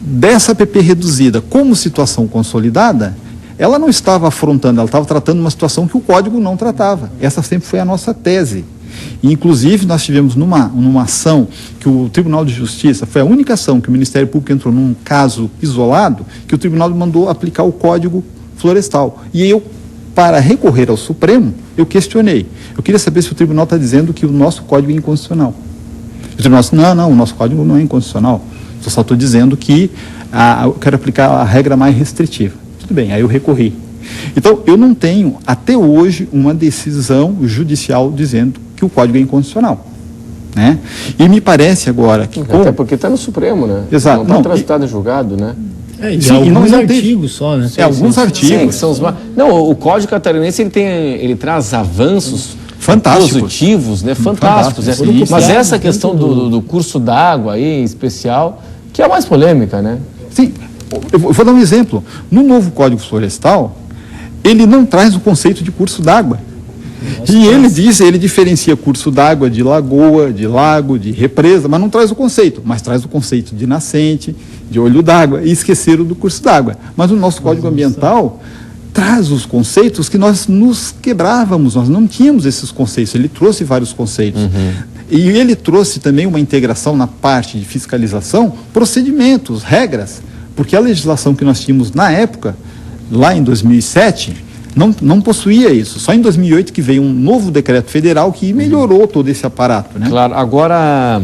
dessa APP reduzida como situação consolidada, ela não estava afrontando, ela estava tratando uma situação que o Código não tratava. Essa sempre foi a nossa tese. E, inclusive, nós tivemos numa ação que o Tribunal de Justiça, foi a única ação que o Ministério Público entrou num caso isolado, que o Tribunal mandou aplicar o Código Florestal. E eu, para recorrer ao Supremo, eu questionei. Eu queria saber se o Tribunal está dizendo que o nosso Código é inconstitucional. O Tribunal disse, não, o nosso Código não é inconstitucional. Eu só estou dizendo que eu quero aplicar a regra mais restritiva. Tudo bem, aí eu recorri. Então, eu não tenho, até hoje, uma decisão judicial dizendo que o Código é inconstitucional. Né? E me parece agora que... Até porque está no Supremo, né? Exato. Não está transitado em julgado, né? Alguns artigos só, né? Alguns artigos. Sim, são os... Não, o Código Catarinense ele traz avanços fantásticos, positivos, né? Fantásticos. Mas essa questão do curso d'água aí, em especial, que é a mais polêmica, né? Sim, eu vou dar um exemplo. No novo Código Florestal, ele não traz o conceito de curso d'água. E ele diferencia curso d'água de lagoa, de lago, de represa, mas não traz o conceito, mas traz o conceito de nascente, de olho d'água, e esqueceram do curso d'água. Mas o nosso Código Ambiental traz os conceitos que nós nos quebrávamos, nós não tínhamos esses conceitos, ele trouxe vários conceitos. E ele trouxe também uma integração na parte de fiscalização, procedimentos, regras, porque a legislação que nós tínhamos na época, lá em 2007, não possuía isso. Só em 2008 que veio um novo decreto federal que melhorou todo esse aparato, né? Claro, agora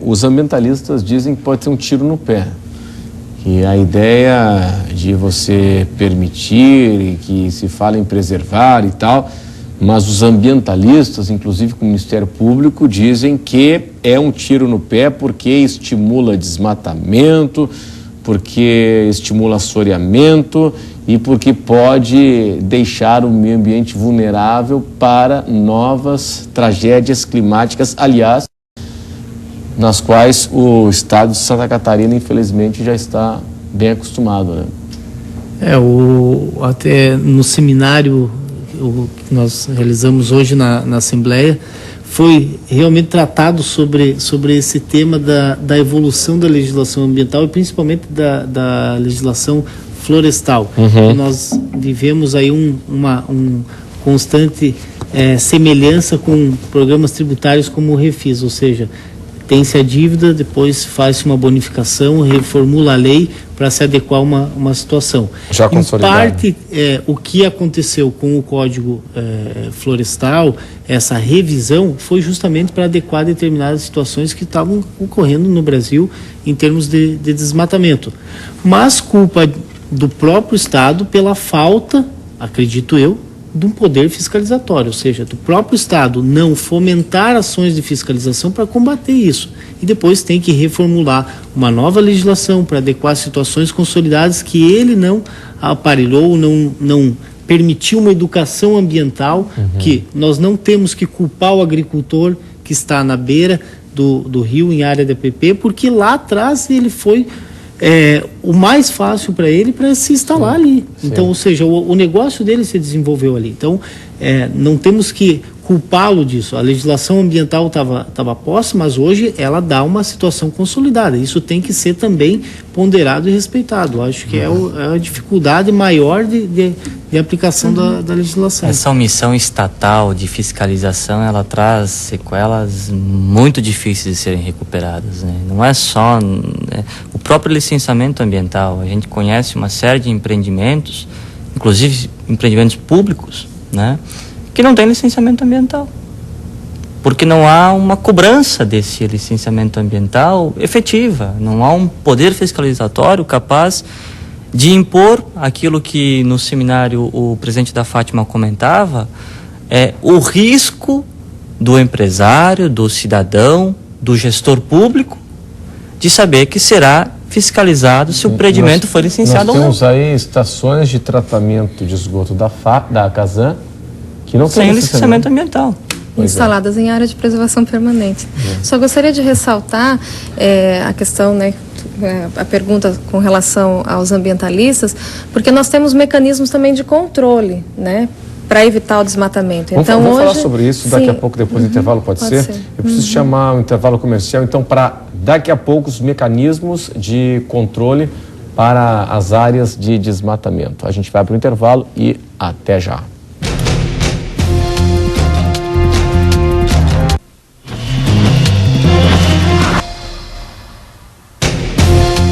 os ambientalistas dizem que pode ter um tiro no pé. Que a ideia de você permitir e que se fala em preservar e tal, mas os ambientalistas, inclusive com o Ministério Público, dizem que é um tiro no pé porque estimula desmatamento, porque estimula assoreamento e porque pode deixar o meio ambiente vulnerável para novas tragédias climáticas, aliás, nas quais o estado de Santa Catarina, infelizmente, já está bem acostumado, né? Até no seminário que nós realizamos hoje na Assembleia, foi realmente tratado sobre esse tema da evolução da legislação ambiental e principalmente da legislação florestal. Nós vivemos aí uma constante semelhança com programas tributários como o Refis, ou seja, tem-se a dívida, depois faz-se uma bonificação, reformula a lei para se adequar a uma situação. Já consolidado. Em parte, o que aconteceu com o Código Florestal, essa revisão, foi justamente para adequar determinadas situações que estavam ocorrendo no Brasil em termos de desmatamento. Mas culpa do próprio Estado pela falta, acredito eu, de um poder fiscalizatório, ou seja, do próprio Estado não fomentar ações de fiscalização para combater isso. E depois tem que reformular uma nova legislação para adequar situações consolidadas que ele não aparelhou, não permitiu uma educação ambiental, que nós não temos que culpar o agricultor que está na beira do rio, em área de APP, porque lá atrás ele foi... o mais fácil para ele para se instalar ali. Então, ou seja, o negócio dele se desenvolveu ali. Então, não temos que culpá-lo disso. A legislação ambiental estava posta, mas hoje ela dá uma situação consolidada. Isso tem que ser também ponderado e respeitado. Acho que é a dificuldade maior de aplicação da legislação. Essa omissão estatal de fiscalização, ela traz sequelas muito difíceis de serem recuperadas, né? Não é só o próprio licenciamento ambiental. A gente conhece uma série de empreendimentos, inclusive empreendimentos públicos, né, que não tem licenciamento ambiental, porque não há uma cobrança desse licenciamento ambiental efetiva, não há um poder fiscalizatório capaz de impor aquilo que no seminário o presidente da Fátima comentava, o risco do empresário, do cidadão, do gestor público, de saber que será fiscalizado se o empreendimento for licenciado ou não. Nós temos aí estações de tratamento de esgoto da Casan que não tem licenciamento ambiental. Instaladas em área de preservação permanente. Só gostaria de ressaltar a questão, né, a pergunta com relação aos ambientalistas, porque nós temos mecanismos também de controle, né, para evitar o desmatamento. Vamos falar sobre isso daqui a pouco, depois do intervalo, pode ser? Eu preciso chamar um intervalo comercial, então, para daqui a pouco os mecanismos de controle para as áreas de desmatamento. A gente vai para o intervalo e até já.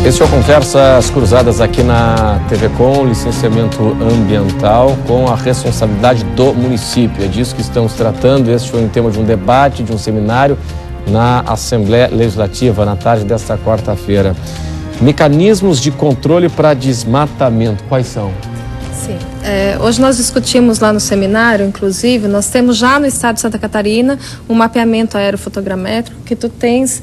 Esse é o Conversas Cruzadas aqui na TV Com, licenciamento ambiental com a responsabilidade do município. É disso que estamos tratando. Este foi um tema de um debate, de um seminário na Assembleia Legislativa na tarde desta quarta-feira. Mecanismos de controle para desmatamento, quais são? Sim. Hoje nós discutimos lá no seminário, inclusive, nós temos já no estado de Santa Catarina um mapeamento aerofotogramétrico que tu tens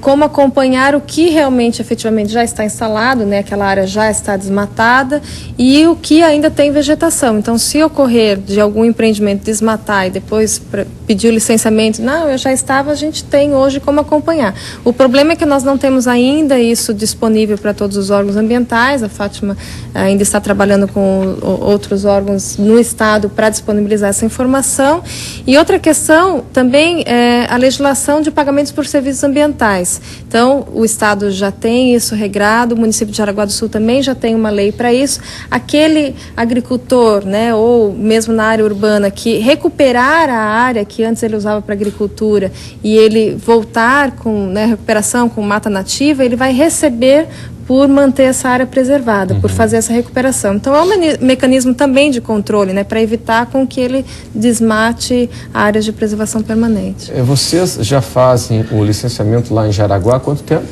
como acompanhar o que realmente, efetivamente, já está instalado, né? Aquela área já está desmatada e o que ainda tem vegetação. Então, se ocorrer de algum empreendimento desmatar e depois pedir o licenciamento, não, eu já estava, a gente tem hoje como acompanhar. O problema é que nós não temos ainda isso disponível para todos os órgãos ambientais. A Fátima ainda está trabalhando com outros órgãos no estado para disponibilizar essa informação. E outra questão também é a legislação de pagamentos por serviços ambientais. Então, o estado já tem isso regrado, o município de Jaraguá do Sul também já tem uma lei para isso. Aquele agricultor, né, ou mesmo na área urbana, que recuperar a área que antes ele usava para agricultura e ele voltar com, né, recuperação com mata nativa, ele vai receber por manter essa área preservada, por fazer essa recuperação. Então, é um mecanismo também de controle, né, para evitar com que ele desmate áreas de preservação permanente. Vocês já fazem o licenciamento lá em Jaraguá há quanto tempo?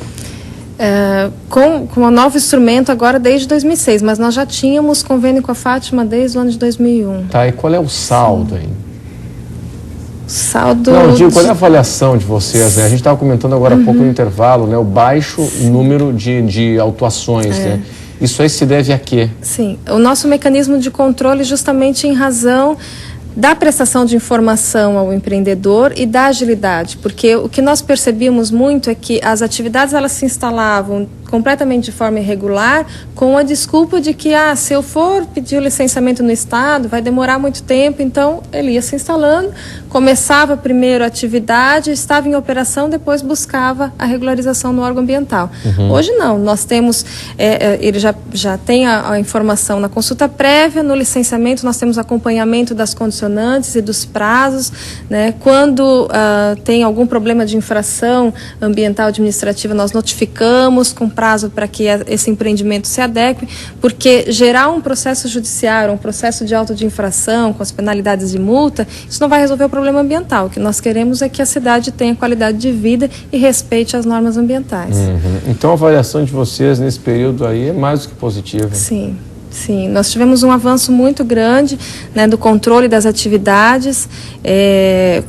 Com um novo instrumento agora desde 2006, mas nós já tínhamos convênio com a Fátima desde o ano de 2001. Tá, e qual é o saldo aí? Saldo... Não, digo, qual é a avaliação de vocês, né? A gente estava comentando agora há pouco no intervalo, né? O baixo número de autuações, né? Isso aí se deve a quê? Sim, o nosso mecanismo de controle justamente em razão da prestação de informação ao empreendedor e da agilidade, porque o que nós percebíamos muito é que as atividades elas se instalavam completamente de forma irregular, com a desculpa de que, se eu for pedir o licenciamento no estado, vai demorar muito tempo, então ele ia se instalando, começava primeiro a atividade, estava em operação, depois buscava a regularização no órgão ambiental. Hoje não, nós temos, ele já tem a informação na consulta prévia, no licenciamento nós temos acompanhamento das condicionantes e dos prazos, né? Quando tem algum problema de infração ambiental administrativa, nós notificamos com prazo para que esse empreendimento se adeque, porque gerar um processo judiciário, um processo de auto de infração com as penalidades de multa, isso não vai resolver o problema ambiental. O que nós queremos é que a cidade tenha qualidade de vida e respeite as normas ambientais. Então a avaliação de vocês nesse período aí é mais do que positiva. Sim. Sim, nós tivemos um avanço muito grande, né, do controle das atividades,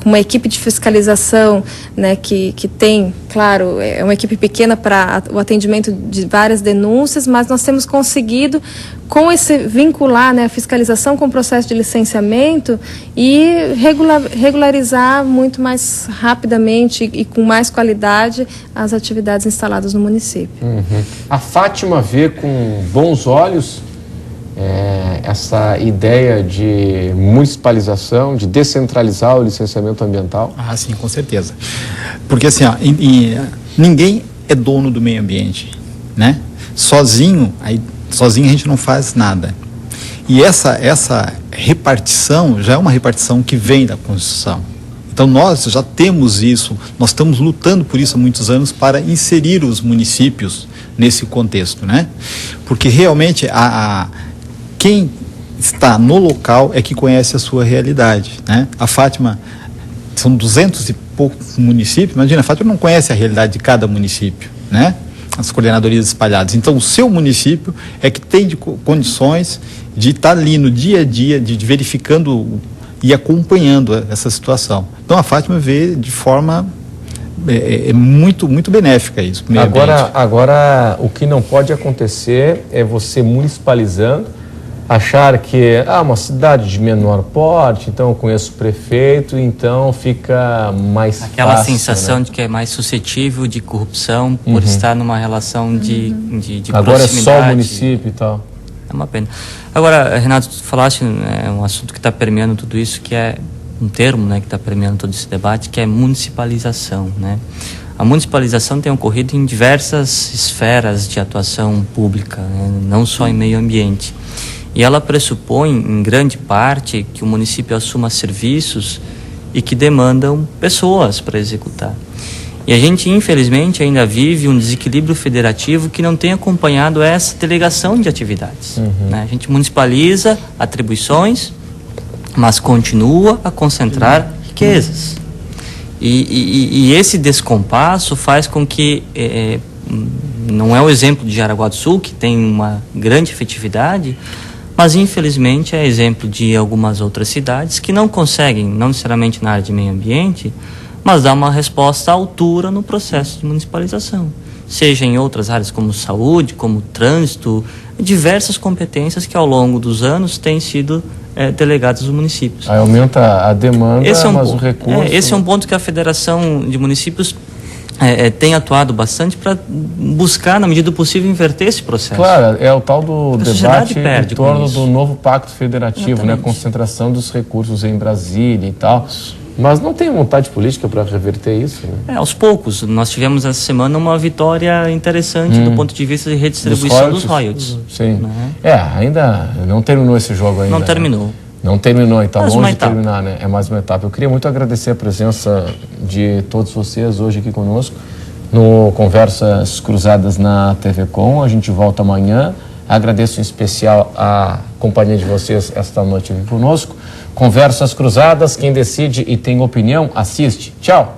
com uma equipe de fiscalização, né, que tem, claro, é uma equipe pequena para o atendimento de várias denúncias, mas nós temos conseguido, com esse vincular, né, a fiscalização com o processo de licenciamento e regularizar muito mais rapidamente e com mais qualidade as atividades instaladas no município. A Fátima vê com bons olhos essa ideia de municipalização, de descentralizar o licenciamento ambiental? Sim, com certeza. Porque assim, ninguém é dono do meio ambiente, né? Sozinho a gente não faz nada. E essa repartição já é uma repartição que vem da Constituição. Então nós já temos isso, nós estamos lutando por isso há muitos anos para inserir os municípios nesse contexto, né? Porque realmente quem está no local é que conhece a sua realidade, né? A Fátima, são 200 e poucos municípios, imagina, a Fátima não conhece a realidade de cada município, né? As coordenadorias espalhadas. Então, o seu município é que tem condições de estar ali no dia a dia, de verificando e acompanhando essa situação. Então, a Fátima vê de forma muito, muito benéfica isso. Agora, o que não pode acontecer é você municipalizando, achar que uma cidade de menor porte, então eu conheço o prefeito, então fica mais aquela fácil, sensação, né, de que é mais suscetível de corrupção por estar numa relação de agora proximidade. É só o município e tal. É uma pena. Agora, Renato, tu falaste um assunto que está permeando tudo isso, que é um termo, né, que está permeando todo esse debate, que é municipalização, né? A municipalização tem ocorrido em diversas esferas de atuação pública, né, não só em meio ambiente. E ela pressupõe, em grande parte, que o município assuma serviços e que demandam pessoas para executar. E a gente, infelizmente, ainda vive um desequilíbrio federativo que não tem acompanhado essa delegação de atividades. Né? A gente municipaliza atribuições, mas continua a concentrar riquezas. E esse descompasso faz com que, não é o exemplo de Jaraguá do Sul, que tem uma grande efetividade, mas infelizmente é exemplo de algumas outras cidades que não conseguem, não necessariamente na área de meio ambiente, mas dar uma resposta à altura no processo de municipalização. Seja em outras áreas como saúde, como trânsito, diversas competências que ao longo dos anos têm sido delegadas aos municípios. Aí aumenta a demanda, mas o recurso... Esse é um ponto que a Federação de Municípios tem atuado bastante para buscar, na medida do possível, inverter esse processo. Claro, é o tal do debate em torno do novo pacto federativo, né? A concentração dos recursos em Brasília e tal. Mas não tem vontade política para reverter isso, né? Aos poucos. Nós tivemos essa semana uma vitória interessante do ponto de vista de redistribuição dos royalties. Sim. Né? Ainda não terminou esse jogo ainda. Não terminou. Né? Não terminou, está longe de terminar, né? É mais uma etapa. Eu queria muito agradecer a presença de todos vocês hoje aqui conosco no Conversas Cruzadas na TV Com. A gente volta amanhã. Agradeço em especial a companhia de vocês esta noite aqui conosco. Conversas Cruzadas, quem decide e tem opinião, assiste. Tchau!